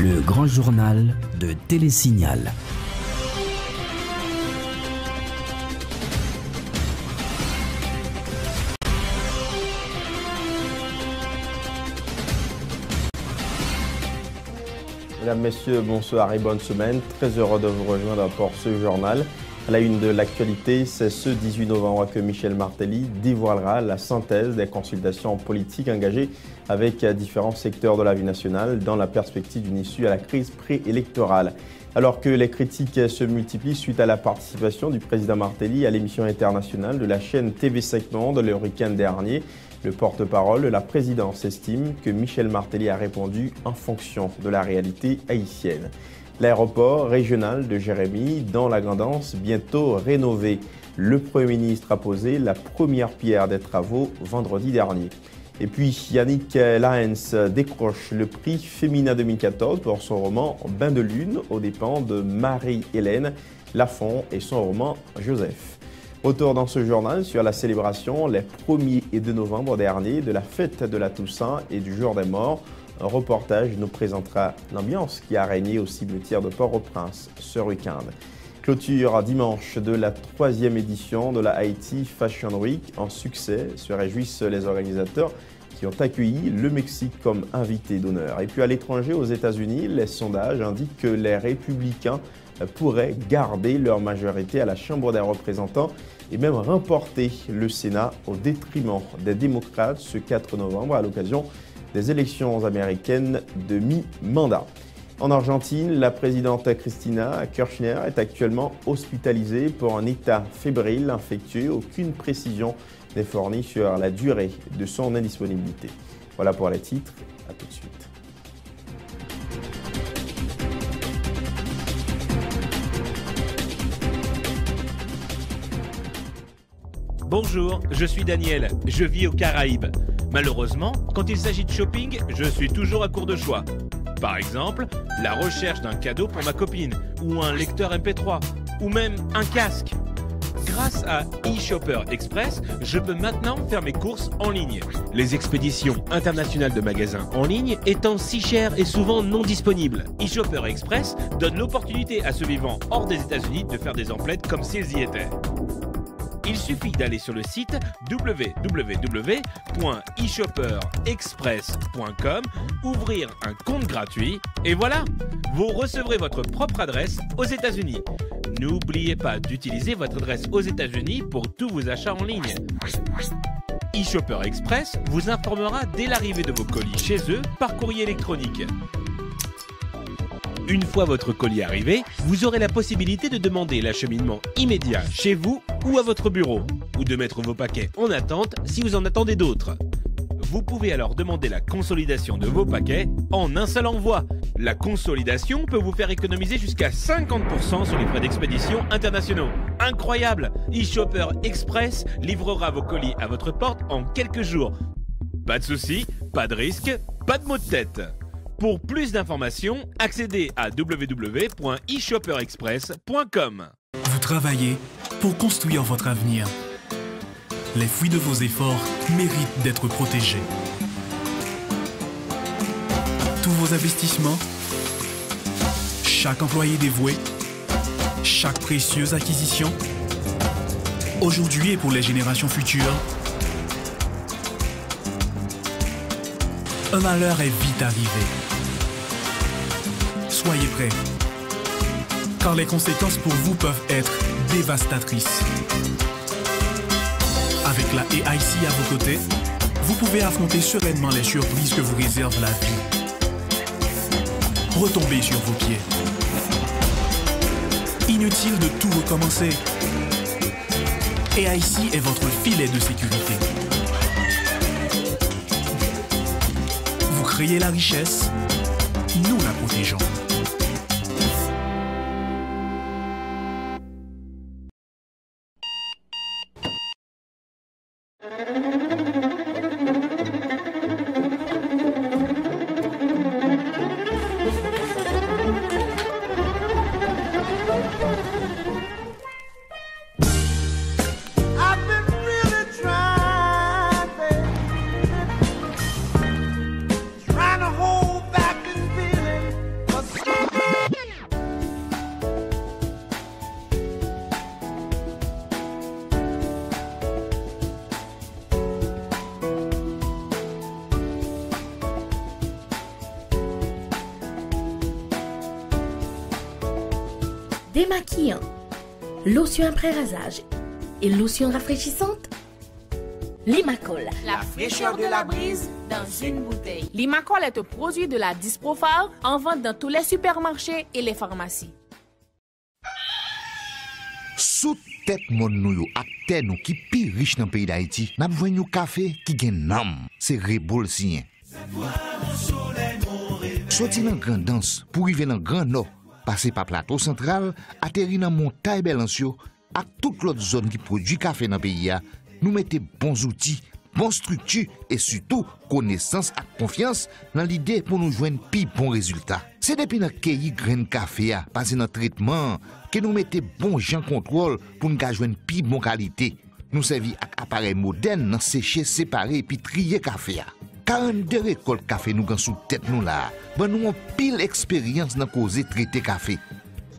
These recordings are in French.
Le grand journal de Télésignal. Mesdames, Messieurs, bonsoir et bonne semaine. Très heureux de vous rejoindre pour ce journal. À la une de l'actualité, c'est ce 18 novembre que Michel Martelly dévoilera la synthèse des consultations politiques engagées avec différents secteurs de la vie nationale dans la perspective d'une issue à la crise préélectorale. Alors que les critiques se multiplient suite à la participation du président Martelly à l'émission internationale de la chaîne TV5 Monde le week-end dernier, le porte-parole de la présidence estime que Michel Martelly a répondu en fonction de la réalité haïtienne. L'aéroport régional de Jérémie, dans la Grand'Anse, bientôt rénové. Le Premier ministre a posé la première pierre des travaux vendredi dernier. Et puis, Yannick Lahens décroche le prix Féminin 2014 pour son roman Bain de Lune, aux dépens de Marie-Hélène Lafont et son roman Joseph. Retour dans ce journal sur la célébration les 1er et 2 novembre dernier de la fête de la Toussaint et du Jour des Morts. Un reportage nous présentera l'ambiance qui a régné au cimetière de Port-au-Prince ce week-end. Clôture dimanche de la 3e édition de la Haiti Fashion Week. En succès, se réjouissent les organisateurs qui ont accueilli le Mexique comme invité d'honneur. Et puis à l'étranger, aux États-Unis, les sondages indiquent que les républicains pourraient garder leur majorité à la Chambre des représentants et même remporter le Sénat au détriment des démocrates ce 4 novembre à l'occasion des élections américaines de mi-mandat. En Argentine, la présidente Cristina Kirchner est actuellement hospitalisée pour un état fébrile infectieux. Aucune précision n'est fournie sur la durée de son indisponibilité. Voilà pour les titres. À tout de suite. Bonjour, je suis Daniel, je vis aux Caraïbes. Malheureusement, quand il s'agit de shopping, je suis toujours à court de choix. Par exemple, la recherche d'un cadeau pour ma copine, ou un lecteur MP3, ou même un casque. Grâce à eShopper Express, je peux maintenant faire mes courses en ligne. Les expéditions internationales de magasins en ligne étant si chères et souvent non disponibles, eShopper Express donne l'opportunité à ceux vivant hors des États-Unis de faire des emplettes comme s'ils y étaient. Il suffit d'aller sur le site www.eshopperexpress.com, ouvrir un compte gratuit et voilà, vous recevrez votre propre adresse aux États-Unis. N'oubliez pas d'utiliser votre adresse aux États-Unis pour tous vos achats en ligne. eShopper Express vous informera dès l'arrivée de vos colis chez eux par courrier électronique. Une fois votre colis arrivé, vous aurez la possibilité de demander l'acheminement immédiat chez vous ou à votre bureau, ou de mettre vos paquets en attente si vous en attendez d'autres. Vous pouvez alors demander la consolidation de vos paquets en un seul envoi. La consolidation peut vous faire économiser jusqu'à 50% sur les frais d'expédition internationaux. Incroyable! eShopper Express livrera vos colis à votre porte en quelques jours. Pas de soucis, pas de risque, pas de maux de tête. Pour plus d'informations, accédez à www.eshopperexpress.com. Vous travaillez pour construire votre avenir. Les fruits de vos efforts méritent d'être protégés. Tous vos investissements, chaque employé dévoué, chaque précieuse acquisition, aujourd'hui et pour les générations futures, un malheur est vite arrivé. Soyez prêts, car les conséquences pour vous peuvent être dévastatrices. Avec la AIC à vos côtés, vous pouvez affronter sereinement les surprises que vous réserve la vie. Retombez sur vos pieds. Inutile de tout recommencer. AIC est votre filet de sécurité. Vous créez la richesse, nous la protégeons. démaquillant, lotion après rasage et lotion rafraîchissante. Limacol, la fraîcheur de la brise dans une bouteille. Limacol est un produit de la Disprophar en vente dans tous les supermarchés et les pharmacies. Sous tête mon nou ak terre nou qui pi riche dans le pays d'Haïti, n'a besoin de café qui gen nam, c'est Rebol sien. Sorti dans grand danse pour arriver dans grand nord, passer par plateau central, atterrir dans montagne Belancio, ak toute l'autre zone qui produit café dans le pays, nous mettons bons outils, bonne structure et surtout connaissance et confiance dans l'idée pour nous joindre plus bons résultats. C'est depuis notre cueillir grain café, passer dans traitement, que nous mettons bon gens contrôle pour nous joindre plus bonne qualité. Nous servons avec appareil moderne dans sécher, séparer puis trier café. 42 récoltes café nous gagnons sous tête nous là. Ben nous avons pile expérience dans causer traiter café.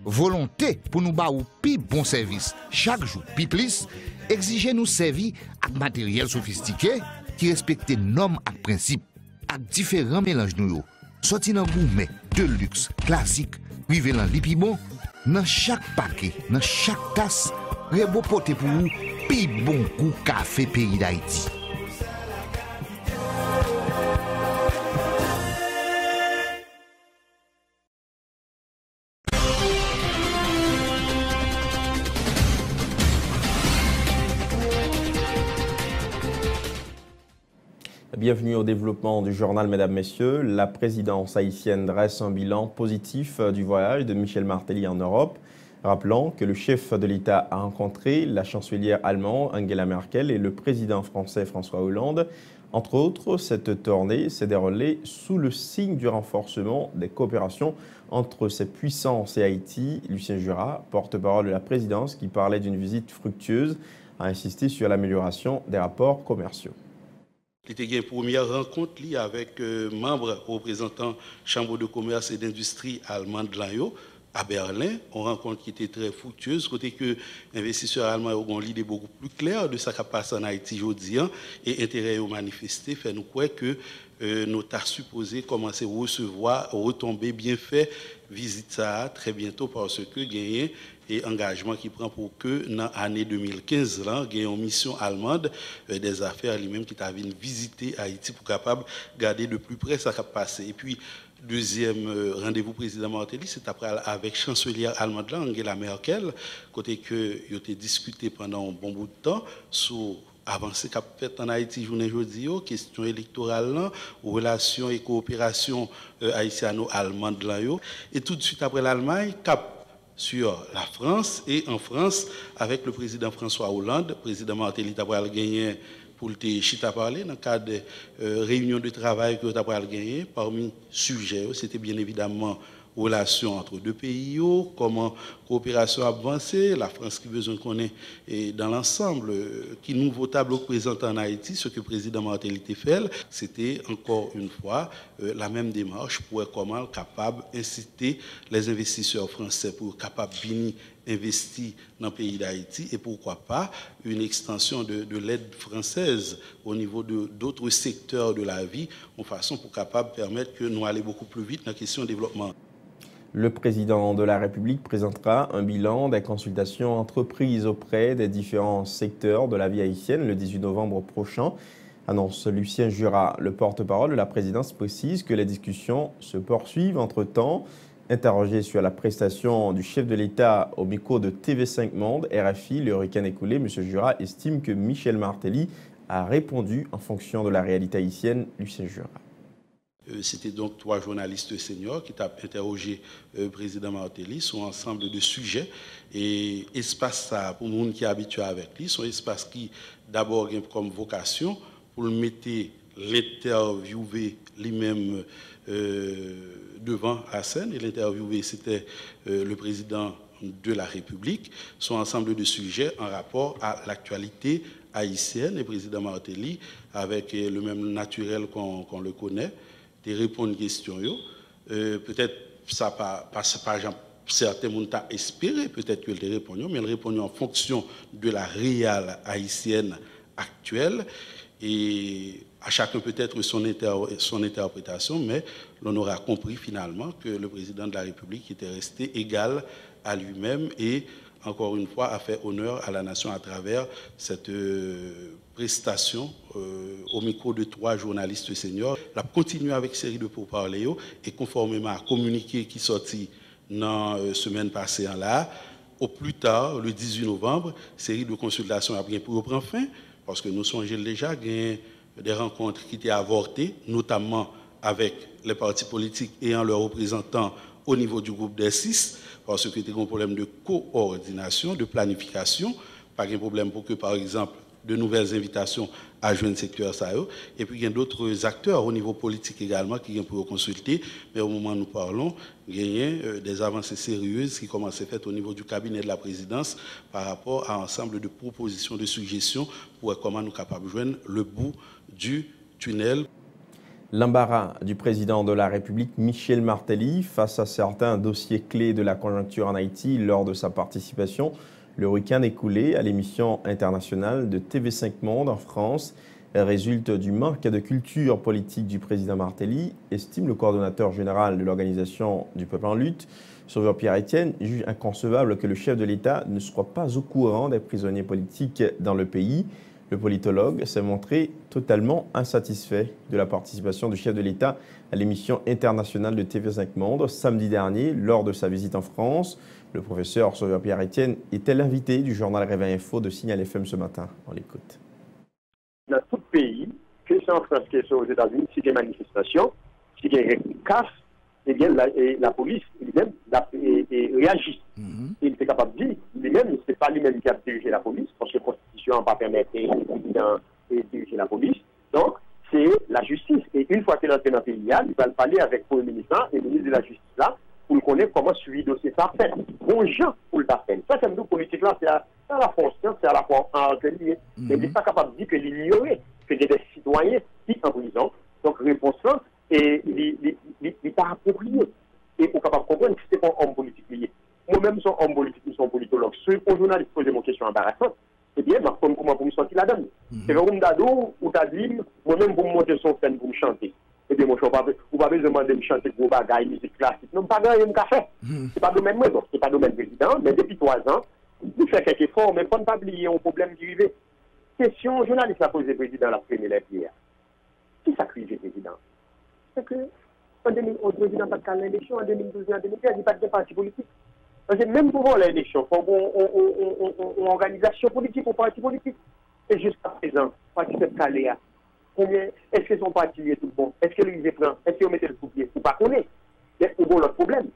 Volonté pour nous ba ou plus bon service chaque jour, puis plus exiger nous servir avec matériel sophistiqué qui respecte normes et principes, avec différents mélanges nous. Sorti dans gourmet, de luxe, classique, rivé dans lipibon, dans chaque paquet, dans chaque tasse, Rebo pote pour vous, pi bon goût café pays d'Haïti. Bienvenue au développement du journal, mesdames, messieurs. La présidence haïtienne dresse un bilan positif du voyage de Michel Martelly en Europe, rappelant que le chef de l'État a rencontré la chancelière allemande Angela Merkel et le président français François Hollande. Entre autres, cette tournée s'est déroulée sous le signe du renforcement des coopérations entre ces puissances et Haïti. Lucien Jura, porte-parole de la présidence, qui parlait d'une visite fructueuse, a insisté sur l'amélioration des rapports commerciaux. C'était une première rencontre avec membres représentants Chambre de commerce et d'industrie allemande de l'AIO à Berlin. Une rencontre qui était très fructueuse, côté que l'investisseur allemand a une idée beaucoup plus claire de ce qui passe en Haïti aujourd'hui et intérêt au manifester, fait nous croire que nous avons supposé commencer à recevoir, retomber bien fait, visite ça très bientôt parce que gagner et engagement qui prend pour que dans l'année 2015, là, il y a une mission allemande des affaires lui-même qui t'a venu visiter Haïti pour capable garder de plus près ça qui a passé. Et puis, deuxième rendez-vous président Martelly, c'est après avec chancelière allemande là, Angela Merkel, côté que il a été discuté pendant un bon bout de temps sur avancée qu'a fait en Haïti journée aujourd'hui, question électorale, relations et coopération haïtiano-allemande là, et tout de suite après l'Allemagne, cap sur la France et en France avec le président François Hollande, le président Martelly a gagné pour le chita parler dans le cadre de réunion de travail que a gagné parmi sujets, c'était bien évidemment relations entre deux pays, comment coopération avancée, la France qui besoin qu'on ait et dans l'ensemble, qui nouveau tableau présenté en Haïti, ce que le président Martelly a fait, c'était encore une fois la même démarche pour être comment capable d'inciter les investisseurs français pour capable venir investir dans le pays d'Haïti et pourquoi pas une extension de l'aide française au niveau d'autres secteurs de la vie, en façon pour capable permettre que nous allions beaucoup plus vite dans la question de développement. Le président de la République présentera un bilan des consultations entreprises auprès des différents secteurs de la vie haïtienne le 18 novembre prochain, annonce Lucien Jura. Le porte-parole de la présidence précise que les discussions se poursuivent entre-temps. Interrogé sur la prestation du chef de l'État au micro de TV5 Monde, RFI, le week-end écoulé, M. Jura estime que Michel Martelly a répondu en fonction de la réalité haïtienne. Lucien Jura. C'était donc 3 journalistes seniors qui ont interrogé le président Martelly sur un ensemble de sujets. Et espace ça, pour le monde qui est habitué avec lui, c'est un espace qui d'abord a comme vocation pour le mettre l'interviewer lui-même devant la scène. Et l'interviewé, c'était le président de la République. Son ensemble de sujets en rapport à l'actualité haïtienne. Et le président Martelly, avec le même naturel qu'on le connaît, de répondre aux questions. Peut-être ça pas certains monde t'a espéré peut-être qu'elle te répondre, mais elle répond en fonction de la réelle haïtienne actuelle et à chacun peut-être son interprétation, mais l'on aura compris finalement que le président de la République était resté égal à lui-même et, encore une fois, a fait honneur à la nation à travers cette prestation au micro de 3 journalistes seniors. La continuer avec série de pourparlers et conformément à communiqué qui sorti dans la semaine passée là, au plus tard, le 18 novembre, série de consultations a bien pour reprendre fin, parce que nous songeons déjà des rencontres qui étaient avortées, notamment avec les partis politiques ayant leurs représentants au niveau du groupe des 6, parce que c'était un problème de coordination, de planification, pas un problème pour que, par exemple, de nouvelles invitations à joindre le secteur ça. Et puis il y a d'autres acteurs au niveau politique également qui viennent pour consulter, mais au moment où nous parlons, il y a des avancées sérieuses qui commencent à être faites au niveau du cabinet de la présidence par rapport à un ensemble de propositions, de suggestions pour comment nous sommes capables de joindre le bout du tunnel. L'embarras du président de la République, Michel Martelly, face à certains dossiers clés de la conjoncture en Haïti lors de sa participation le week-end écoulé à l'émission internationale de TV5 Monde en France, résulte du manque de culture politique du président Martelly, estime le coordonnateur général de l'Organisation du Peuple en lutte, Sauveur Pierre-Etienne, juge inconcevable que le chef de l'État ne soit pas au courant des prisonniers politiques dans le pays. Le politologue s'est montré totalement insatisfait de la participation du chef de l'État à l'émission internationale de TV5 Monde samedi dernier lors de sa visite en France. Le professeur Sauveur Pierre-Etienne était l'invité du journal Réveil Info de Signal FM ce matin. On l'écoute. Dans tout pays, que ce soit en France, que ce soit aux États-Unis, si il y a une manifestation, si il y a une casse, eh bien la police lui-même réagit. Il est capable de dire lui-même, ce n'est pas lui-même qui a dirigé la police, parce que la Constitution n'a pas permis de diriger la police. Donc, c'est la justice. Et une fois qu'il est entré dans le pays, il va parler avec le Premier ministre et le ministre de la Justice là, pour connaître comment suivre le dossier ça fait. Bon gens pour le faire. Ça, c'est une politique là, c'est à la France, c'est à la fois organisée. Mais il n'est pas capable de dire que l'ignorer, qu'il y a des citoyens qui sont en prison. Donc, réponse là, et il n'est pas approprié. Et pour capable de comprendre que ce n'est pas un homme politique lié. Moi-même, je suis un homme politique, je suis un politologue. Si un journaliste pose mon question embarrassante, eh bien, comment pour me sortir la donne? C'est comme d'ado où tu as dit, moi-même, pour me monter son scène, pour me chanter. Eh bien, moi, je ne vais pas demander de me chanter pour bagaille, musique classique. Non, pas grand, il me café. Ce n'est pas domaine moi, donc ce n'est pas domaine président, mais depuis 3 ans, il fait quelques efforts, mais il ne faut pas oublier un problème qui arrive. Question, journaliste a posé président la première hier. Qui s'accuse le président? C'est que, en 2011, le président n'a pas de l'élection, en 2012 et en 2013, il n'y a pas de parti politique. Parce que même pour l'élection, il faut une organisation politique, un parti politique. Et jusqu'à présent, le parti de Caléa, est-ce que son parti est tout bon? Est-ce que lui est prêt? Est-ce qu'il met le coup-pied? Ou pas connaître? C'est un autre problème.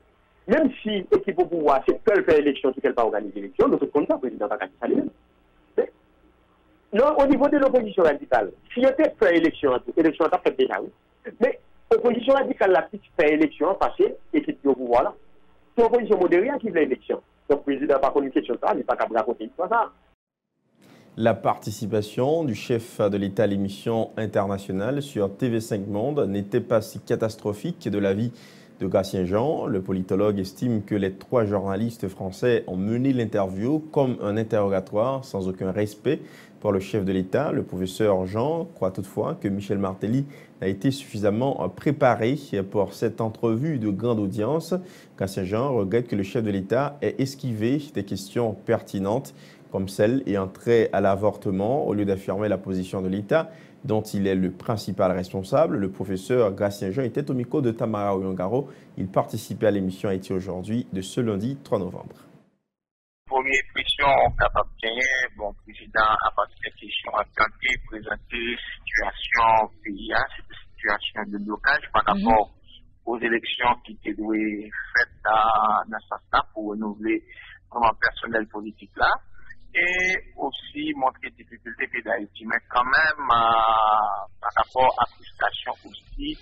Même si l'équipe au pouvoir, c'est qu'elle fait l'élection, c'est qu'elle pas organiser l'élection, nous sommes comme ça, le président va ça lui-même. Non, au niveau de l'opposition radicale, si on était fait l'élection, l'élection a fait déjà, oui. Mais l'opposition radicale, la petite fait l'élection, passée, et qui est au pouvoir là. C'est l'opposition modérée qui fait l'élection. Donc, le président n'a pas connu question de ça, il n'est pas capable de raconter ça. La participation du chef de l'État à l'émission internationale sur TV5 Monde n'était pas si catastrophique de l'avis de Gatien Jean. Le politologue estime que les 3 journalistes français ont mené l'interview comme un interrogatoire sans aucun respect pour le chef de l'État. Le professeur Jean croit toutefois que Michel Martelly a été suffisamment préparé pour cette entrevue de grande audience. Gatien Jean regrette que le chef de l'État ait esquivé des questions pertinentes comme celle ayant trait à l'avortement, au lieu d'affirmer la position de l'État, dont il est le principal responsable. Le professeur Gatien Jean était au micro de Tamara Oyongaro. Il participait à l'émission Haïti aujourd'hui de ce lundi 3 novembre. Première question, capable de gagner, bon, le président a passé cette question à tenter, présenter situation pays, situation de blocage par rapport aux élections qui étaient faites dans ce sens-là pour renouveler vraiment personnel politique là. Et aussi montrer des difficultés d'Haïti. Mais quand même, par rapport à la frustration aussi,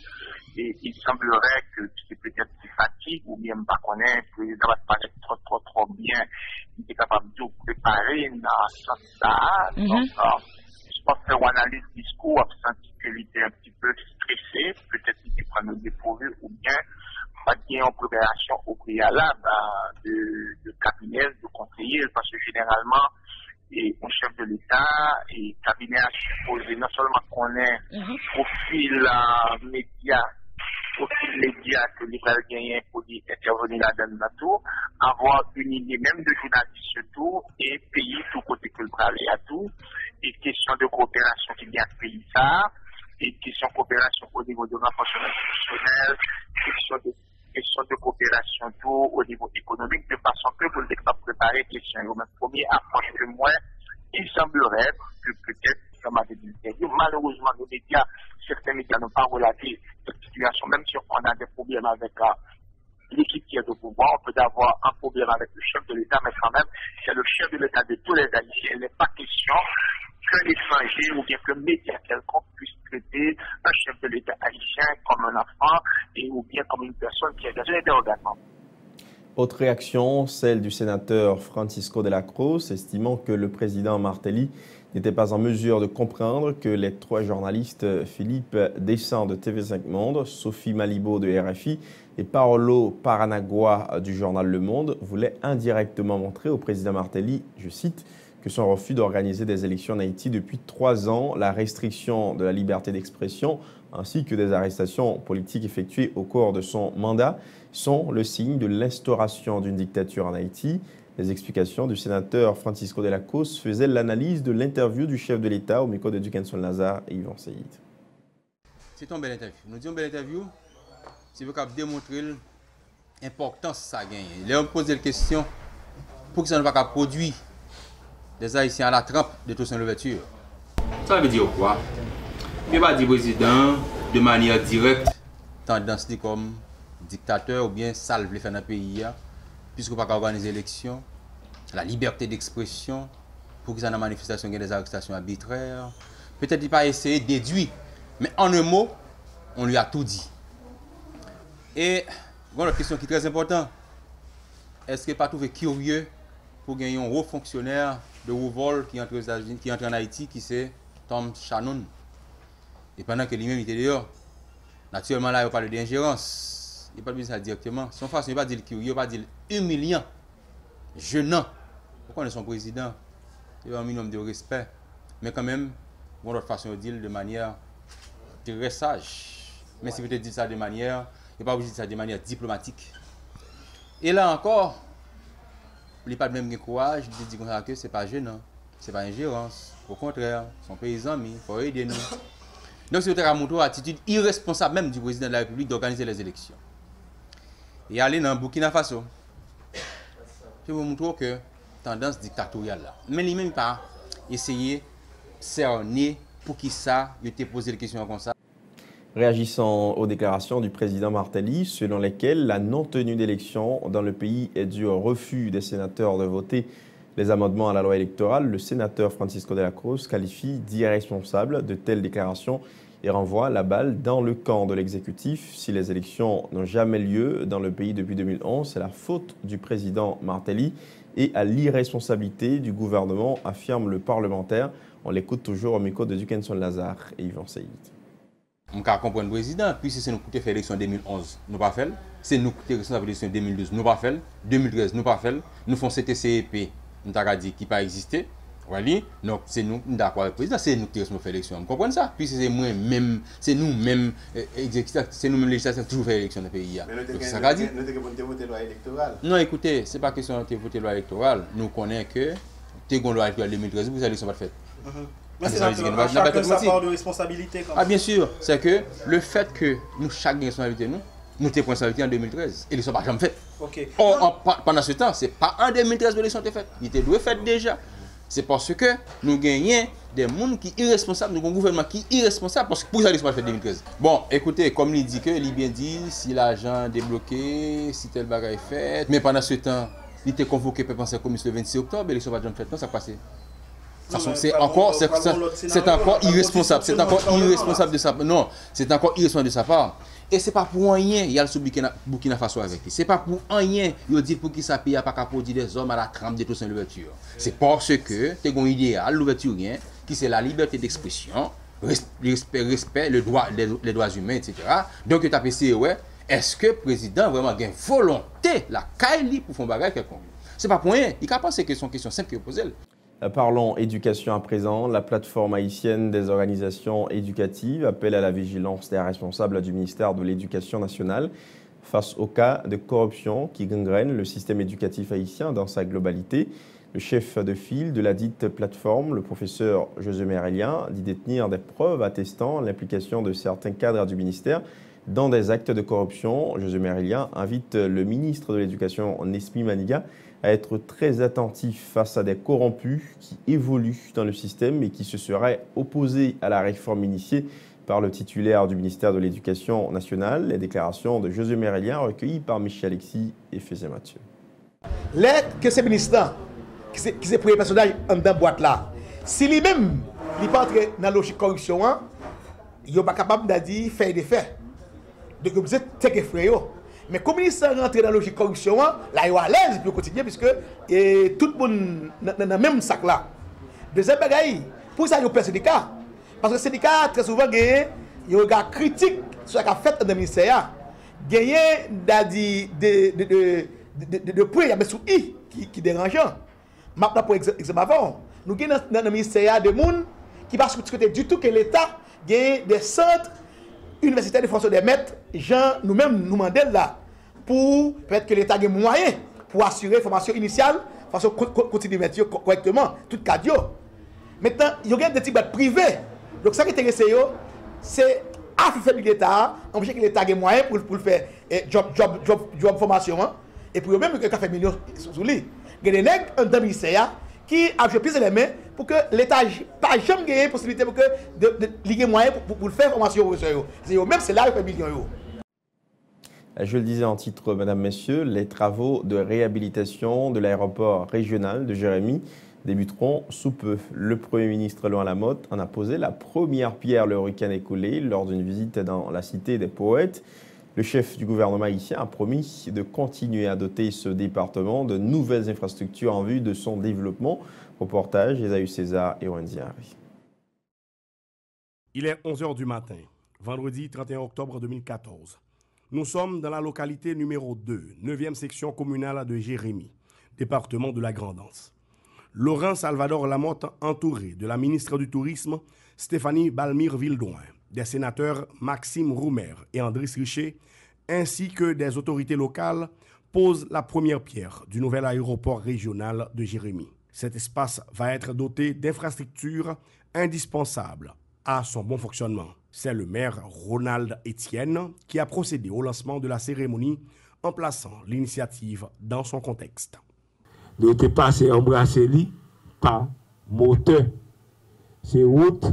et il semblerait que c'est peut-être des fatigues ou bien pas connaître, le président va parler trop bien, il est capable de préparer dans ce sens-là. Donc, je pense que l'analyse du discours a senti qu'il était un petit peu stressé, peut-être qu'il était prendre le dépourvu ou bien pas qu'il y ait une préparation au préalable de cabinet, de conseiller, parce que généralement, un chef de l'État et cabinet a supposé non seulement qu'on ait un profil média aucun média que les va gagner pour intervenir là-dedans tout, avoir une idée même de journaliste surtout, et payer tout côté que le travail à tout, et question de coopération qui vient de pays ça, et question de coopération au niveau de renforcement institutionnel, question de coopération tout au niveau économique, de façon que vous êtes préparer les questions. Au premier approche de moi, il semblerait que peut-être, comme a dit l'interview, malheureusement, nos médias, certains médias n'ont pas relaté cette situation, même si on a des problèmes avec l'équipe qui est au pouvoir, on peut avoir un problème avec le chef de l'État, mais quand même, c'est le chef de l'État de tous les Haïtiens. Il n'est pas question qu'un étranger ou bien qu'un média quelconque puisse traiter un chef de l'État haïtien comme un enfant et ou bien comme une personne qui est dans un interrogatoire. Autre réaction, celle du sénateur Francisco de la Cruz, estimant que le président Martelly n'était pas en mesure de comprendre que les 3 journalistes Philippe Deschamps de TV5 Monde, Sophie Malibo de RFI et Paolo Paranagua du journal Le Monde voulaient indirectement montrer au président Martelly, je cite, que son refus d'organiser des élections en Haïti depuis 3 ans, la restriction de la liberté d'expression ainsi que des arrestations politiques effectuées au cours de son mandat sont le signe de l'instauration d'une dictature en Haïti. Les explications du sénateur Francisco de la Cruz faisaient l'analyse de l'interview du chef de l'État au micro de Dukenson Lazare et Yvan Seyid. C'est une belle interview. Nous disons une belle interview, c'est pour démontrer l'importance que ça a gagné. Là, on pose des questions pour que ça ne va pas produire des Haïtiens à la trempe de toute son ouverture. Ça veut dire quoi? Il va dire président de manière directe, tendance comme dictateur ou bien salve les faire dans le pays, puisque pas organiser l'élection, la liberté d'expression, pour qu'ils aient une manifestation, des arrestations arbitraires. Peut-être qu'il pas essayer de déduire, mais en un mot, on lui a tout dit. Et une autre question qui est très importante, est-ce qu'il n'est pas trouvé curieux pour gagner un haut fonctionnaire de Rouvol qui entre aux États-Unis, qui entre en Haïti, qui c'est Tom Shannon. Et pendant que lui-même était dehors, naturellement là, il parle d'ingérence. Il ne parle pas de ça directement. Son façon, il ne va pas dire curieux, il ne va pas dire humiliant, gênant. Pourquoi on est son président? Il y a un minimum de respect. Mais quand même, une autre façon de dire de manière très sage. Mais si vous dites ça de manière, il n'est pas obligé de dire ça de manière diplomatique. Et là encore, il n'a pas le même courage de dire que ce n'est pas gênant, ce n'est pas ingérence. Au contraire, son paysan, il faut aider nous. Donc c'est une attitude irresponsable même du président de la République d'organiser les élections. Et aller dans Burkina Faso, je vous montre que tendance dictatoriale là. Mais lui-même pas essayer de cerner pour qui ça, il t'a posé des questions comme ça. Réagissant aux déclarations du président Martelly, selon lesquelles la non-tenue d'élections dans le pays est due au refus des sénateurs de voter les amendements à la loi électorale, le sénateur Francisco de la Cruz qualifie d'irresponsable de telles déclarations et renvoie la balle dans le camp de l'exécutif. Si les élections n'ont jamais lieu dans le pays depuis 2011, c'est la faute du président Martelly et à l'irresponsabilité du gouvernement, affirme le parlementaire. On l'écoute toujours au micro de Dukenson Lazare et Yvan Seyid. On peut comprendre le président, puis c'est nous qui avons fait l'élection en 2011, nous pas fait. C'est nous qui avons fait l'élection en 2012, nous pas fait. 2013, nous pas fait. Nous faisons CTCEP, nous avons dit qui pas existé. Voilà. Donc c'est nous d'accord avec le président, c'est nous qui avons fait l'élection. Vous comprenez ça? Puis c'est moi-même, c'est nous-mêmes, c'est nous-mêmes législateurs qui toujours fait l'élection dans le pays. Mais nous avons voté loi électorale. Non, écoutez, ce n'est pas question de voter loi électorale. Nous connaissons que nous avons loi électorale 2013, vous allez pas fait. Mais c'est chacun sa part de responsabilité. Comme bien sûr, c'est que le fait que nous, chaque responsabilité, nous avons responsabilité en 2013. Et ils ne sont pas jamais faits. Okay. Pendant ce temps, ce n'est pas en 2013 que l'élection était faite. Il était fait déjà. C'est parce que nous gagnons des gens qui sont irresponsables, nous avons un gouvernement qui est irresponsable parce que pour ça, l'élection est faite en 2013. Bon, écoutez, comme il dit que, il bien dit, si l'argent est débloqué, si tel bagage est fait, mais pendant ce temps, il était convoqué pour penser comme le 26 octobre, et l'élection va jamais faite. Non, ça passe. C'est encore irresponsable. C'est encore irresponsable de sa part. Non, c'est encore irresponsable de sa part. Et c'est pas pour rien il y a le Burkina Faso avec lui. C'est pas pour rien il dit pour qui ça paye pas qu'à produire des hommes à la trempe de toute son ouverture. C'est parce que tu as un idéal l'ouverture qui c'est la liberté d'expression, respect les droits humains, etc. Donc tu as essayé est-ce que le président vraiment a une volonté la caille pour faire un bagage quelconque. C'est pas pour rien. Il a pensé que c'est une question simple qu'il pose. Parlons éducation à présent. La plateforme haïtienne des organisations éducatives appelle à la vigilance des responsables du ministère de l'Éducation nationale face au cas de corruption qui gangrène le système éducatif haïtien dans sa globalité. Le chef de file de la dite plateforme, le professeur José Merélien, dit détenir des preuves attestant l'implication de certains cadres du ministère dans des actes de corruption. José Merélien invite le ministre de l'Éducation, Nesmi Maniga, à être très attentif face à des corrompus qui évoluent dans le système et qui se seraient opposés à la réforme initiée par le titulaire du ministère de l'Éducation nationale. Les déclarations de José Merélien recueillies par Michel Alexis et Fézé Mathieu. L'aide que ce ministre qui s'est pris le personnage en dans boîte là, si lui-même il pas entrer dans la logique corruption, il n'est pas capable de dire faire des faits. Donc vous êtes très effrayé. Mais comme il s'est rentré dans la logique corruption, là, il est à l'aise pour continuer, puisque tout le monde dans le même sac là. Deuxième bagaille, pour ça, il y a un syndicat. Parce que le syndicat, très souvent, il y a un regard critique sur ce qu'a fait dans le ministère. Il y a des points, mais sous I qui dérangeant. Maintenant, pour exemple, avant, nous avons dans le ministère des gens qui ne sont pas scrutés du tout que l'État gagne des centres universitaires de formation des maîtres, gens nous-mêmes nous demandons là, pour peut-être que l'État ait moyen pour assurer la formation initiale, la formation continue correctement, tout cadre. Maintenant, il y a des types privés. Donc, ça qui est intéressant, c'est affaire de l'État, empêcher que l'État ait moyen pour faire job formation, et pour eux-mêmes, il y a fait millions sous lui. Il y a des nègres dans le ministère qui a joué plus les mains pour que l'État n'ait pas jamais gagné possibilité pour que de lier moyens pour faire formation. Même c'est là qu'il fait millions. Je le disais en titre, mesdames, messieurs, les travaux de réhabilitation de l'aéroport régional de Jérémie débuteront sous peu. Le Premier ministre Laurent Lamotte en a posé la première pierre le week-end écoulé lors d'une visite dans la cité des poètes. Le chef du gouvernement haïtien a promis de continuer à doter ce département de nouvelles infrastructures en vue de son développement. Reportage Esaü César et Wendy Henry. Il est 11h du matin, vendredi 31 octobre 2014. Nous sommes dans la localité numéro 2, 9e section communale de Jérémie, département de la Grand'Anse. Laurent Salvador Lamotte, entouré de la ministre du Tourisme, Stéphanie Balmire-Vildouin, des sénateurs Maxime Roumer et Andrés Richer, ainsi que des autorités locales, posent la première pierre du nouvel aéroport régional de Jérémie. Cet espace va être doté d'infrastructures indispensables à son bon fonctionnement. C'est le maire Ronald Etienne qui a procédé au lancement de la cérémonie en plaçant l'initiative dans son contexte. Nous avons passé embrasser par moteur. C'est route,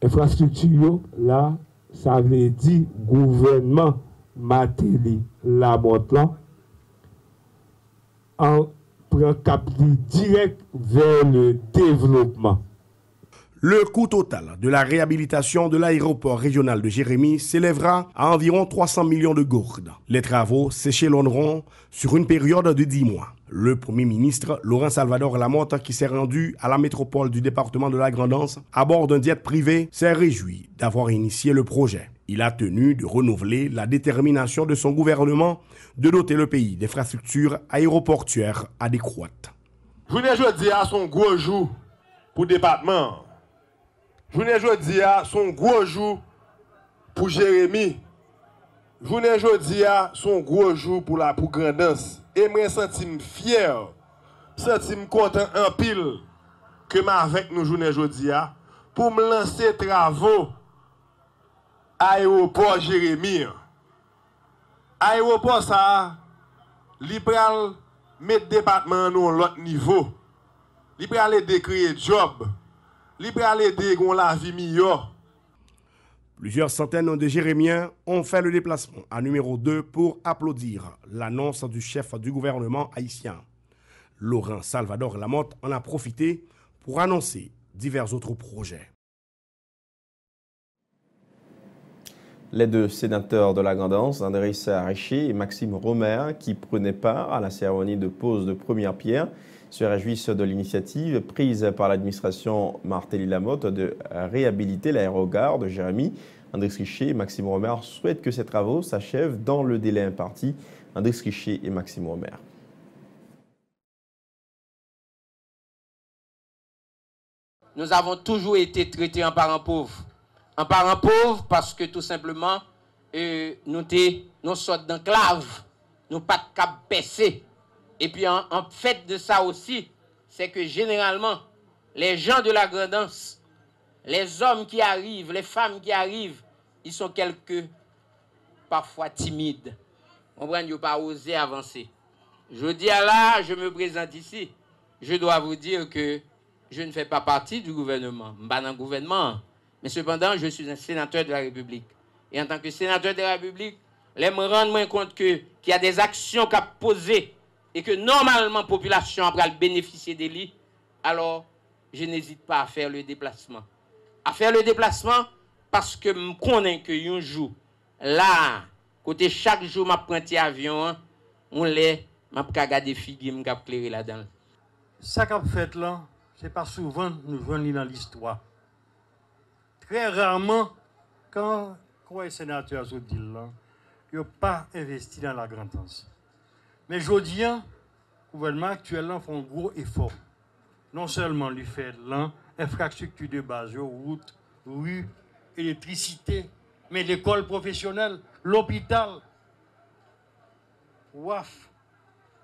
infrastructure, là, ça veut dire gouvernement Matéli Lamotte en prend cap direct vers le développement. Le coût total de la réhabilitation de l'aéroport régional de Jérémie s'élèvera à environ 300 millions de gourdes. Les travaux s'échelonneront sur une période de 10 mois. Le Premier ministre, Laurent Salvador Lamotte, qui s'est rendu à la métropole du département de la Grand'Anse à bord d'un jet privé, s'est réjoui d'avoir initié le projet. Il a tenu de renouveler la détermination de son gouvernement de doter le pays d'infrastructures aéroportuaires adéquates. Journée aujourd'hui a son gros jour pour le département. Journée aujourd'hui a son gros jour pour Jérémie. Journée aujourd'hui a son gros jour pour la Grand'Anse. Et moi, je suis fier, je suis content en pile que je avec nous journée aujourd'hui pour me lancer travaux aéroport Jérémie. Aéroport ça, il pral mettre département à l'autre niveau. Il pral aider créer job. Il pral aider gon la vie meilleure. Plusieurs centaines de Jérémiens ont fait le déplacement à numéro 2 pour applaudir l'annonce du chef du gouvernement haïtien. Laurent Salvador Lamotte en a profité pour annoncer divers autres projets. Les deux sénateurs de la Grand'Anse, Andrés Richer et Maxime Roumer, qui prenaient part à la cérémonie de pose de première pierre, se réjouissent de l'initiative prise par l'administration Martelly Lamotte de réhabiliter l'aérogare de Jérémie. Andrés Richer et Maxime Roumer souhaitent que ces travaux s'achèvent dans le délai imparti. Andrés Richer et Maxime Roumer. nous avons toujours été traités en parents pauvres. En parents pauvres parce que tout simplement, nous sommes d'enclave, nous pas de cap baissé. Et puis en fait de ça aussi, c'est que généralement, les gens de la grandance, les hommes qui arrivent, les femmes qui arrivent, ils sont parfois timides. On ne pas oser avancer. Je dis à là, je me présente ici. Je dois vous dire que je ne fais pas partie du gouvernement. Je ne suis pas dans le gouvernement. Mais cependant, je suis un sénateur de la République. Et en tant que sénateur de la République, je me rends compte qu'il y a des actions qu'a posées et que normalement la population va bénéficier des lits. Alors, je n'hésite pas à faire le déplacement. À faire le déplacement parce que je connais que un jour, là, côté chaque jour, je prends un avion, on l'est, je regarde des figues, je éclairer là-dedans. Ça qu'a fait là, c'est pas souvent nous voyons dans l'histoire. Très rarement, quand les sénateurs se disent là, ils n'ont pas investi dans la grandance. Mais je dis, le gouvernement actuel fait un gros effort. Non seulement lui fait l'infrastructure de base, routes, rues, électricité, mais l'école professionnelle, l'hôpital, WAF,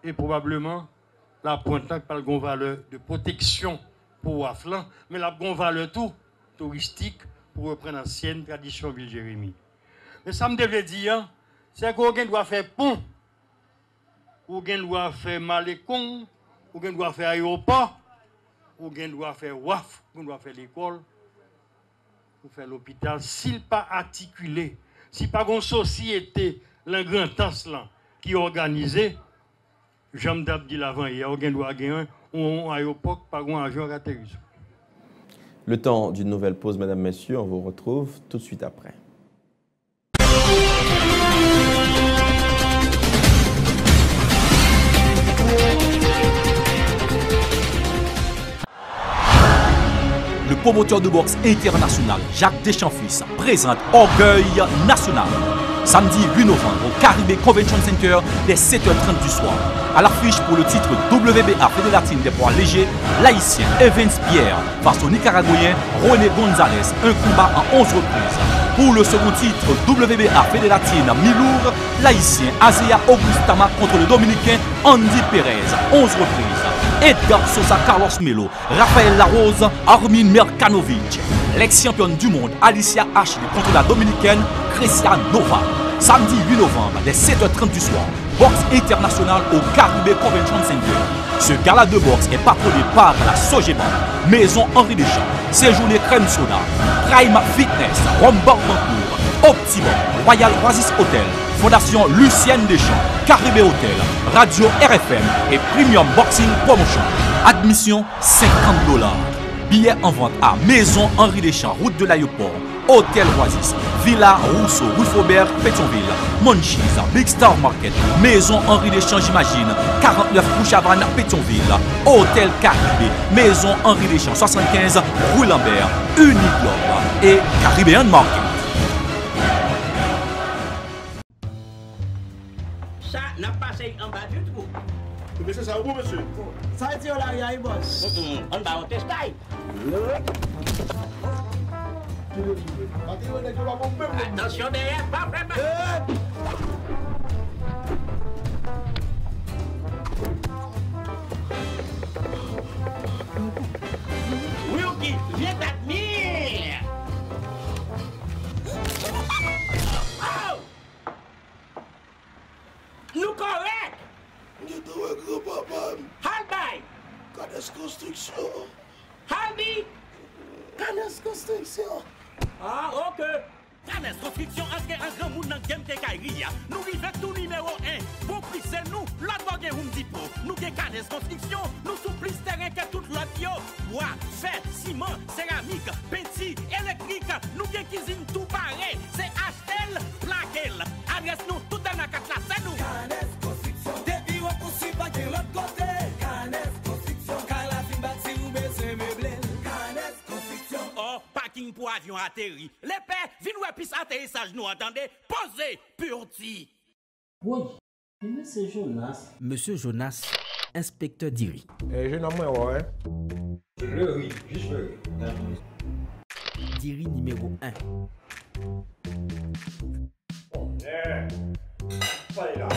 et probablement la pointe par le valeur de protection pour WAF là, mais la valeur tout touristique pour reprendre l'ancienne tradition Ville Jérémie. Mais ça me devait dire, c'est qu'on doit faire pont, ou qu'on doit faire malécon, ou qu'on doit faire aéroport, ou qu'on doit faire WAF, ou qu'on doit faire l'école, ou faire l'hôpital. S'il pas articulé, si pas une société, la grande tasse là, qui est organisée, j'aime d'abord l'avant, il y a aucun doit gagner un aéroport par un avion atterrissage. Le temps d'une nouvelle pause, mesdames, messieurs, on vous retrouve tout de suite après. Le promoteur de boxe international Jacques Deschamps-Fils présente Orgueil National. Samedi 8 novembre au Caribé Convention Center dès 7h30 du soir. À l'affiche pour le titre WBA Fédélatine des poids légers, l'haïtien Evans Pierre face au Nicaraguayen René Gonzalez, un combat en 11 reprises. Pour le second titre WBA Fédélatine mi-lourd, l'haïtien Azea Augustama contre le dominicain Andy Perez, 11 reprises. Edgar Sosa Carlos Melo, Raphaël Larose, Armin Merkanovic. L'ex-championne du monde Alicia Ashley contre la dominicaine Christian Nova. Samedi 8 novembre dès 7h30 du soir, boxe internationale au Caribé Convention Center. Ce gala de boxe est patronné par la Sogeba, Maison Henri Deschamps, Séjourné Crème Soda, Prime Fitness, Rombard Bancourt, Optimum, Royal Oasis Hotel, Fondation Lucienne Deschamps, Caribé Hotel, Radio RFM et Premium Boxing Promotion. Admission $50. Billets en vente à Maison Henri Deschamps, route de l'aéroport, Hôtel Oasis, Villa Rousseau, rue Faubert, Pétionville, Monchis, Big Star Market, Maison Henri Deschamps, j'imagine, 49 rue Chavannes, Pétionville, Hôtel Caribé, Maison Henri Deschamps, 75 rue Lambert, Uniclub et Caribbean Market. Ça n'a pas passé en bas du tout. Monsieur, ça va vous, monsieur? Ça a été là, il boss. On va au testaille. Attention derrière, pas vraiment. Wilkie, viens t'admirer. Nous correct. Halbay. Canes Construction. Halbi. Canes Construction. Ah, ok. Canes Construction, est-ce un grand monde dans game Kekaïria? Nous vivons tout numéro 1. Bon prix, c'est nous. L'autre bagage, on dit pas. Nous avons Canes Construction. Nous sommes plus terrain que tout l'autre. Bois, fer, ciment, céramique, peinture, électrique. Nous avons cuisine tout pareil. C'est Astel, Plaquel. Adresse nous tout dans la carte là, c'est nous. Canes Construction. Depuis on poursuit pas de l'autre côté. Canes Construction. Car la fin bâtie ou baisser meublé. Canes Construction. Oh, parking pour avion atterri. Les pères, viens ouais piste atterrissage nous attendez. Posez, purti. Oui, monsieur Jonas. Monsieur Jonas, inspecteur Diri. Jeune homme, ouais. Le riz, juste le riz. Diri numéro 1. Là.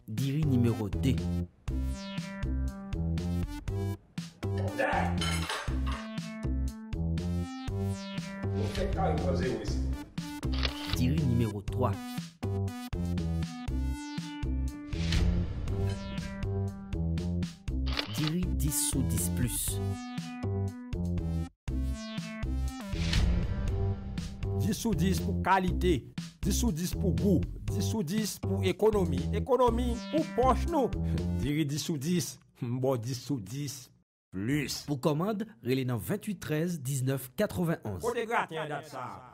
Diri numéro 2. Diri numéro 3. Diri 10 sous 10 plus. 10 sous 10 pour qualité, 10 sous 10 pour goût, 10 sous 10 pour économie, économie pour poche nous. Diri 10 sous 10, bon 10 sous 10 plus. Pour commande, relais dans 28 13 19 91. Côté gratin date ça.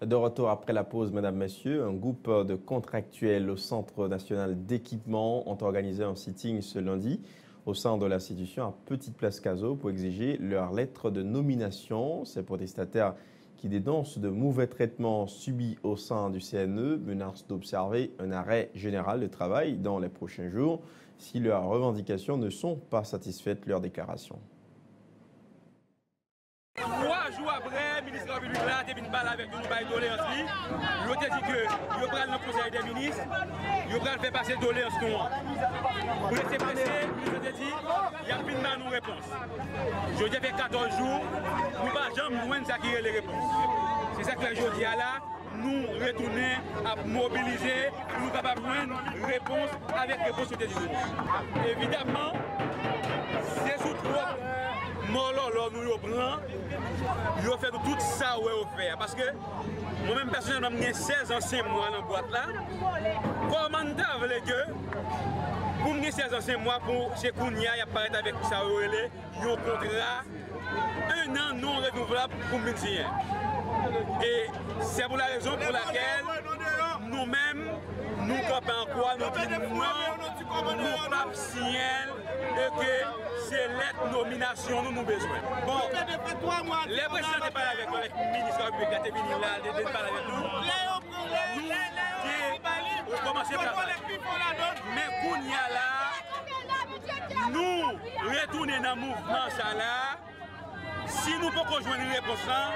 De retour après la pause, mesdames, messieurs, un groupe de contractuels au Centre national d'équipement ont organisé un sitting ce lundi au sein de l'institution à Petite Place Cazaux pour exiger leur lettre de nomination. Ces protestataires qui dénoncent de mauvais traitements subis au sein du CNE menacent d'observer un arrêt général de travail dans les prochains jours si leurs revendications ne sont pas satisfaites, leur déclaration. 3 jours après, le ministre de la République là, il venu parler avec nous, il doléance. Il a dit que il va prendre le conseil des ministres, il va faire passer doléance nous. Pour laisser passer, le ministre a dit, il y a une nous réponse. Je dis fait 14 jours, nous ne pouvons jamais loin de ça qui est les réponses. C'est ça que je dis là, nous retourner à mobiliser, pour nous capables de avoir une réponse avec réponse sur des jours. Évidemment, c'est sous trop. Molo, nous le prenons, nous fait tout ça où on fait. Parce que moi-même, personnellement, j'ai 16 anciens mois dans la boîte là. Comment vous voulez que, pour mes 16 anciens mois, pour chez Kounia, il y a pas avec ça où il y a un contrat, 1 an non renouvelable pour mes clients. Et c'est pour la raison pour laquelle nous-mêmes, nous campons quoi, nous disons non, nous pas signer et que c'est lettre nomination nous besoin. Bon, les présidents de parler avec le ministre de la République, de venir là, de parler avec nous. Nous commençons à travailler. Mais Kounia là, nous retournons dans le mouvement ça là. Si nous pouvons rejoindre une réponse là,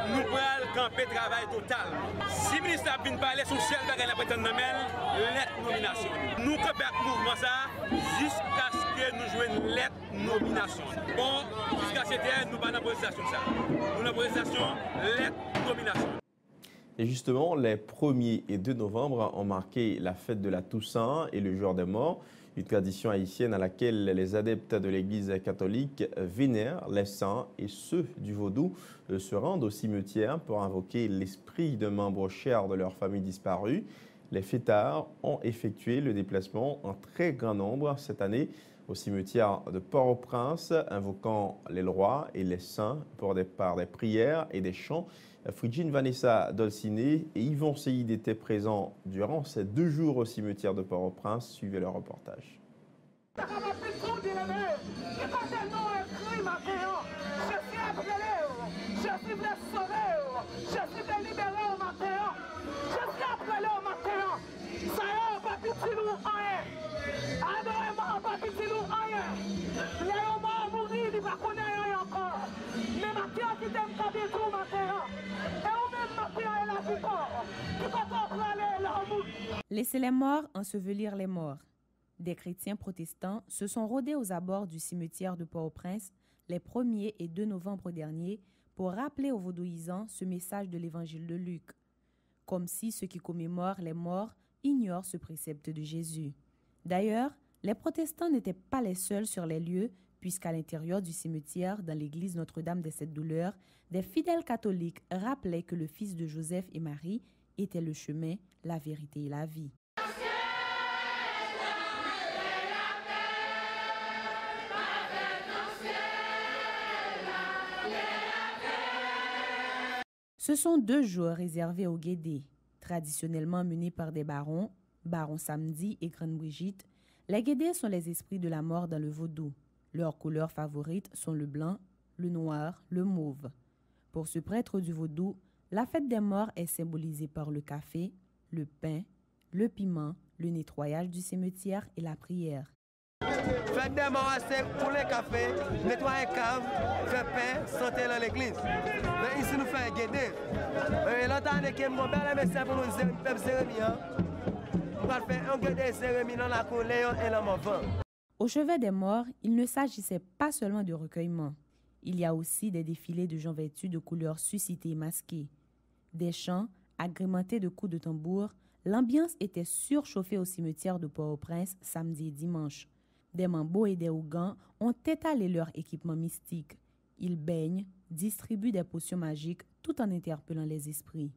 nous pouvons camper travail total. Si le ministre a bien parlé, son seul bagage la prétendre lettre nomination. Nous campons le mouvement ça jusqu'à ce que nous jouions une lettre nomination. Bon, jusqu'à cette heure, nous pas dans la protestation ça. Nous dans la protestation, lettre nomination. Et justement, les 1er et 2 novembre ont marqué la fête de la Toussaint et le jour des morts, une tradition haïtienne à laquelle les adeptes de l'Église catholique vénèrent les saints et ceux du vaudou se rendent au cimetière pour invoquer l'esprit de membres chers de leur famille disparue. Les fêtards ont effectué le déplacement en très grand nombre cette année au cimetière de Port-au-Prince, invoquant les rois et les saints par des prières et des chants. Frigine Vanessa Dolciné et Yvon Seïd étaient présents durant ces 2 jours au cimetière de Port-au-Prince. Suivez leur reportage. Laissez les morts ensevelir les morts. Des chrétiens protestants se sont rodés aux abords du cimetière de Port-au-Prince les 1er et 2 novembre dernier pour rappeler aux vaudouisants ce message de l'évangile de Luc, comme si ceux qui commémorent les morts ignorent ce précepte de Jésus. D'ailleurs, les protestants n'étaient pas les seuls sur les lieux, puisqu'à l'intérieur du cimetière, dans l'église Notre-Dame des Sept Douleurs, des fidèles catholiques rappelaient que le fils de Joseph et Marie était le chemin, la vérité et la vie. Ce sont 2 jours réservés au Guédé, traditionnellement menés par des barons, Baron Samedi et Grande Brigitte, Les Guédés sont les esprits de la mort dans le vaudou. Leurs couleurs favorites sont le blanc, le noir, le mauve. Pour ce prêtre du vaudou, la fête des morts est symbolisée par le café, le pain, le piment, le nettoyage du cimetière et la prière. Fête des morts, c'est pour le café, nettoyer cave, faire pain, sauter dans l'église. Mais ici, nous faisons Guédé. L'autre année, qui est mon bel message pour nous faire cérémonie. On va faire un Guédé cérémonie dans la cour Léon et la Morvan. Au chevet des morts, il ne s'agissait pas seulement de recueillement. Il y a aussi des défilés de gens vêtus de couleurs suscitées et masquées. Des chants, agrémentés de coups de tambour, l'ambiance était surchauffée au cimetière de Port-au-Prince samedi et dimanche. Des mambots et des ougans ont étalé leur équipement mystique. Ils baignent, distribuent des potions magiques tout en interpellant les esprits.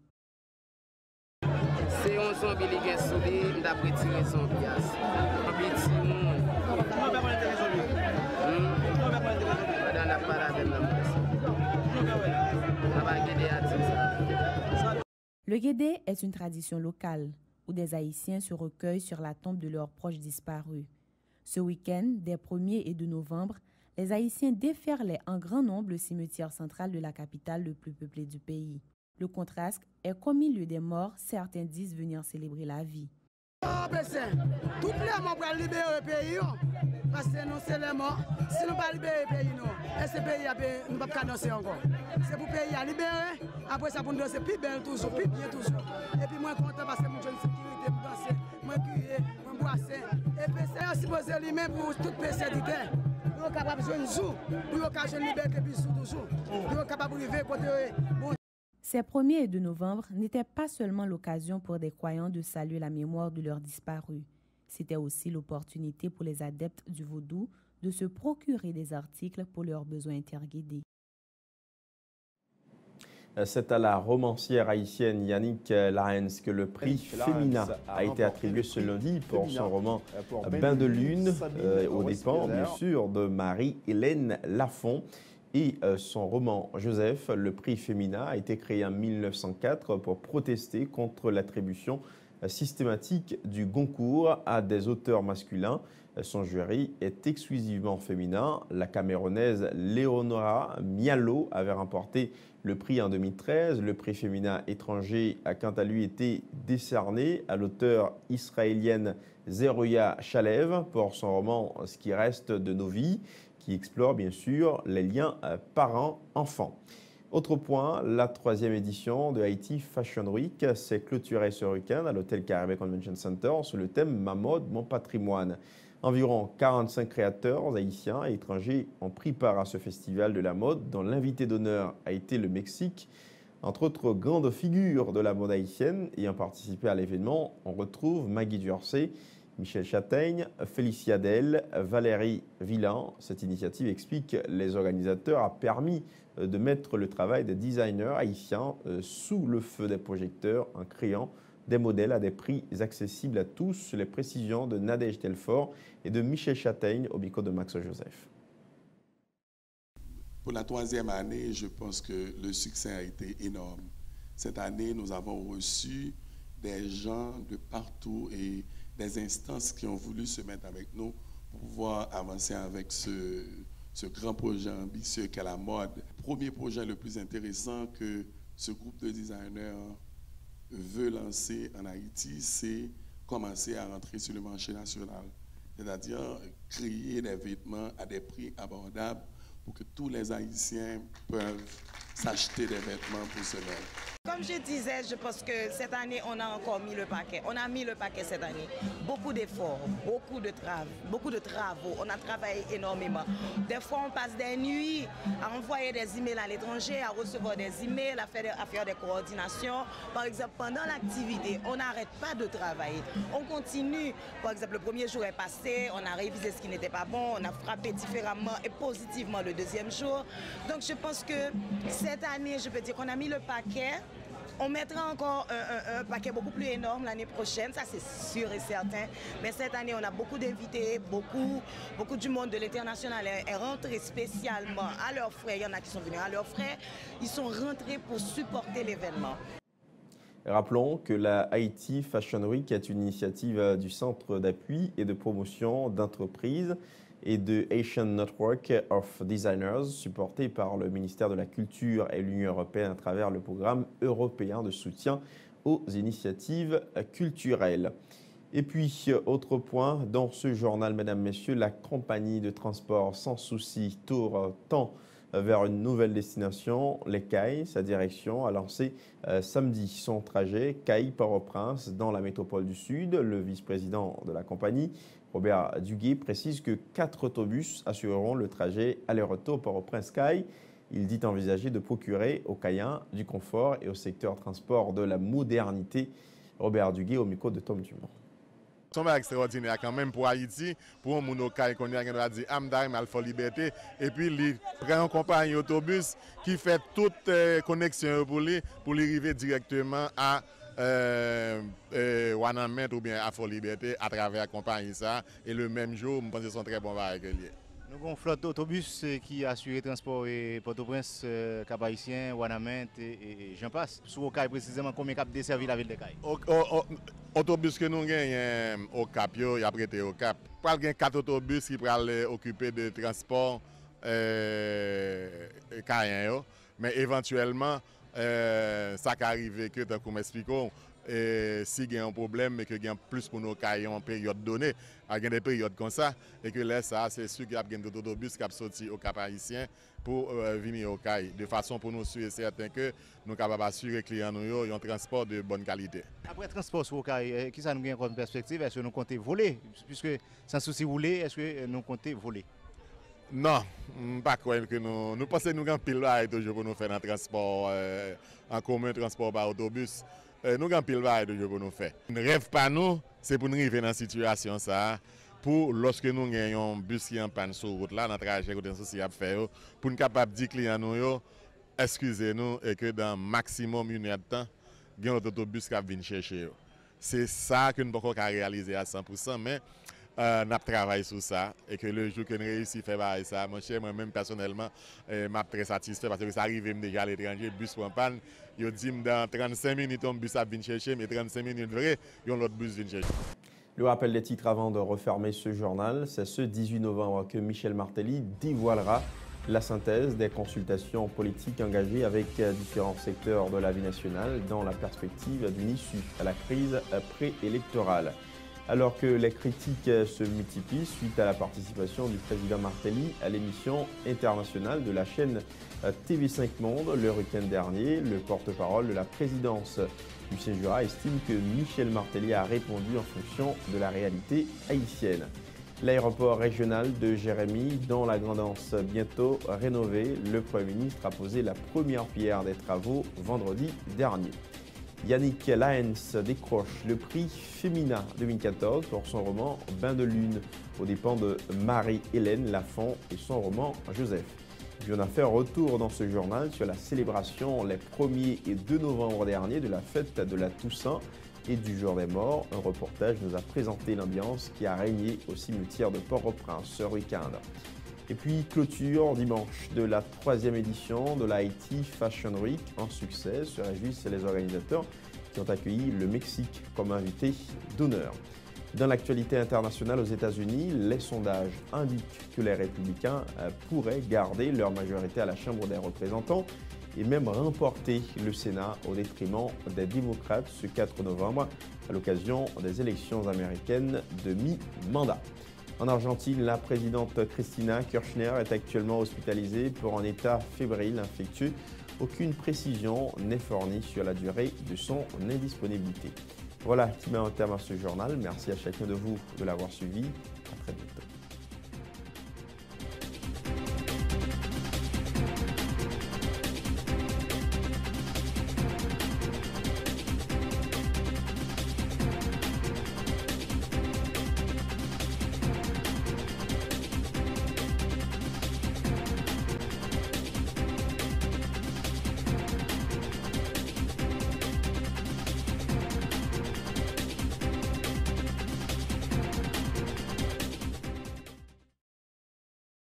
C'est un zombie qui est soulevé, d'après tirer son pièce. Le Guédé est une tradition locale où des Haïtiens se recueillent sur la tombe de leurs proches disparus. Ce week-end, des 1er et 2 novembre, les Haïtiens déferlaient en grand nombre le cimetière central de la capitale le plus peuplé du pays. Le contraste est qu'au milieu des morts, certains disent venir célébrer la vie. Tout le monde va libérer le pays. Parce que nous, c'est les morts. Si nous ne pas libérer le pays, et ce pays, nous ne pouvons pas danser encore. C'est pour le pays à libérer. Après ça, pour nous danser plus bien toujours, plus bien toujours. Et puis, moi, content parce que je suis en sécurité pour danser. Moi, crier, moi, boisser. Et puis, c'est supposé lui-même pour toute personnalité. Pour être capable de jouer une jour. Pour être capable de libérer le pays toujours. Pour être capable de vivre côté. Ces 1er et 2 novembre n'étaient pas seulement l'occasion pour des croyants de saluer la mémoire de leurs disparus. C'était aussi l'opportunité pour les adeptes du vaudou de se procurer des articles pour leurs besoins interguédés. C'est à la romancière haïtienne Yannick Lahens que le prix Femina a été attribué ce lundi pour son roman Bain de lune, aux dépens bien sûr de Marie-Hélène Lafont. Et son roman Joseph, le prix Femina, a été créé en 1904 pour protester contre l'attribution systématique du Goncourt à des auteurs masculins. Son jury est exclusivement féminin. La Camerounaise Léonora Mialo avait remporté le prix en 2013. Le prix Femina étranger a quant à lui été décerné à l'auteure israélienne Zeruya Shalev pour son roman Ce qui reste de nos vies, qui explore bien sûr les liens parents-enfants. Autre point, la 3e édition de Haïti Fashion Week s'est clôturée ce week-end à l'hôtel Caribbean Convention Center sur le thème « Ma mode, mon patrimoine ». Environ 45 créateurs haïtiens et étrangers ont pris part à ce festival de la mode dont l'invité d'honneur a été le Mexique. Entre autres grandes figures de la mode haïtienne ayant participé à l'événement, on retrouve Maggie Dursey, Michel Châtaigne, Félicia Del, Valérie Villan. Cette initiative, explique les organisateurs, a permis de mettre le travail des designers haïtiens sous le feu des projecteurs en créant des modèles à des prix accessibles à tous. Les précisions de Nadège Telfort et de Michel Châtaigne au micro de Max Joseph. Pour la 3e année, je pense que le succès a été énorme. Cette année, nous avons reçu des gens de partout et des instances qui ont voulu se mettre avec nous pour pouvoir avancer avec ce grand projet ambitieux qu'est la mode. Le premier projet le plus intéressant que ce groupe de designers veut lancer en Haïti, c'est commencer à rentrer sur le marché national. C'est-à-dire créer des vêtements à des prix abordables pour que tous les Haïtiens peuvent s'acheter des vêtements pour se mettre. Comme je disais, je pense que cette année, on a encore mis le paquet. On a mis le paquet cette année. Beaucoup d'efforts, beaucoup de travaux. On a travaillé énormément. Des fois, on passe des nuits à envoyer des emails à l'étranger, à recevoir des emails, à faire des coordinations. Par exemple, pendant l'activité, on n'arrête pas de travailler. On continue. Par exemple, le premier jour est passé, on a révisé ce qui n'était pas bon, on a frappé différemment et positivement le deuxième jour. Donc, je pense que cette année, je peux dire qu'on a mis le paquet. On mettra encore un paquet beaucoup plus énorme l'année prochaine, ça c'est sûr et certain. Mais cette année, on a beaucoup d'invités, beaucoup du monde de l'international est rentré spécialement à leurs frais. Il y en a qui sont venus à leurs frais. Ils sont rentrés pour supporter l'événement. Rappelons que la Haiti Fashion Week est une initiative du Centre d'appui et de promotion d'entreprises et de Asian Network of Designers, supporté par le ministère de la Culture et l'Union européenne à travers le programme européen de soutien aux initiatives culturelles. Et puis, autre point, dans ce journal, mesdames, messieurs, la compagnie de transport Sans Souci tend vers une nouvelle destination, les Cayes. Sa direction a lancé samedi son trajet Cayes-Port-au-Prince dans la métropole du Sud. Le vice-président de la compagnie, Robert Duguay, précise que 4 autobus assureront le trajet aller-retour Port-au-Prince-Cayes. Il dit envisager de procurer aux Cayens du confort et au secteur transport de la modernité. Robert Duguay au micro de Tom Dumont. C'est extraordinaire quand même pour Haïti, pour un monde qui a dit Amdaï, Alpha Liberté, et puis il prend une compagnie autobus qui fait toute connexion pour lui arriver directement à Wanamet ou bien à Alpha Liberté à travers la compagnie ça. Et le même jour, je pense que c'est un très bon variété. Nous avons une flotte d'autobus qui assure le transport Port-au-Prince, Cap-Haïtien, Wanamet et j'en passe. Sur le Cayes précisément, combien cap desservi la ville de Cayes? Autobus que nous gagnons au Cap, il y a prêté au Cap. Il y a 4 autobus qui pourraient occuper de transport Cayens. Mais éventuellement, ça peut arriver que, comme m'expliquons, si il y a un problème, mais qu'il y a plus pour nos Cayens en période donnée, il y a des périodes comme ça, et que là, ça, c'est sûr qu'il y a des autobus qui sont sortis au Cap Haïtien pour venir au Cayes, de façon pour nous assurer certain que nous sommes capables d'assurer que les clients ont un transport de bonne qualité. Après le transport sur le Cayes, qui ça nous gagne comme perspective? Est-ce que nous comptons voler? Puisque sans souci voler, est-ce que nous comptons voler? Non, pas croire que nous pensons que nous avons pile toujours pour nous faire un transport en commun, transport par autobus. Nous avons pile toujours pour nous faire. Ne rêve pas nous, c'est pour nous arriver dans cette situation ça. Pour lorsque nous gagnons un bus qui est en panne sur la route là, dans le trajet que nous avons fait, pour nous capables de dire clients nous, excusez-nous et que dans maximum 1 heure de temps, il y a un autobus qui vient chercher. C'est ça que nous ne pouvons pas réaliser à 100%, mais nous avons travaillé sur ça et que le jour que nous réussissons à faire ça, moi-même personnellement, je suis très satisfait parce que ça arrive déjà à l'étranger, le bus prend panne, il dit dans 35 minutes, un bus vient chercher, mais 35 minutes vrai, il y a l'autre bus vient chercher. Le rappel des titres avant de refermer ce journal, c'est ce 18 novembre que Michel Martelly dévoilera la synthèse des consultations politiques engagées avec différents secteurs de la vie nationale dans la perspective d'une issue à la crise préélectorale. Alors que les critiques se multiplient suite à la participation du président Martelly à l'émission internationale de la chaîne TV5 Monde le week-end dernier, le porte-parole de la présidence Lucien Jura estime que Michel Martelly a répondu en fonction de la réalité haïtienne. L'aéroport régional de Jérémy, dans la Grand'Anse, bientôt rénové, le Premier ministre a posé la première pierre des travaux vendredi dernier. Yannick Laens décroche le prix Femina 2014 pour son roman Bain de lune, aux dépens de Marie-Hélène Lafont et son roman Joseph. Puis on a fait un retour dans ce journal sur la célébration les 1er et 2 novembre dernier de la fête de la Toussaint et du jour des morts. Un reportage nous a présenté l'ambiance qui a régné au cimetière de Port-au-Prince ce week-end. Et puis clôture dimanche de la 3e édition de la Haiti Fashion Week. En succès se réjouissent les organisateurs qui ont accueilli le Mexique comme invité d'honneur. Dans l'actualité internationale aux États-Unis, les sondages indiquent que les républicains pourraient garder leur majorité à la Chambre des représentants et même remporter le Sénat au détriment des démocrates ce 4 novembre à l'occasion des élections américaines de mi-mandat. En Argentine, la présidente Cristina Kirchner est actuellement hospitalisée pour un état fébrile infectieux. Aucune précision n'est fournie sur la durée de son indisponibilité. Voilà qui met un terme à ce journal. Merci à chacun de vous de l'avoir suivi. À très bientôt.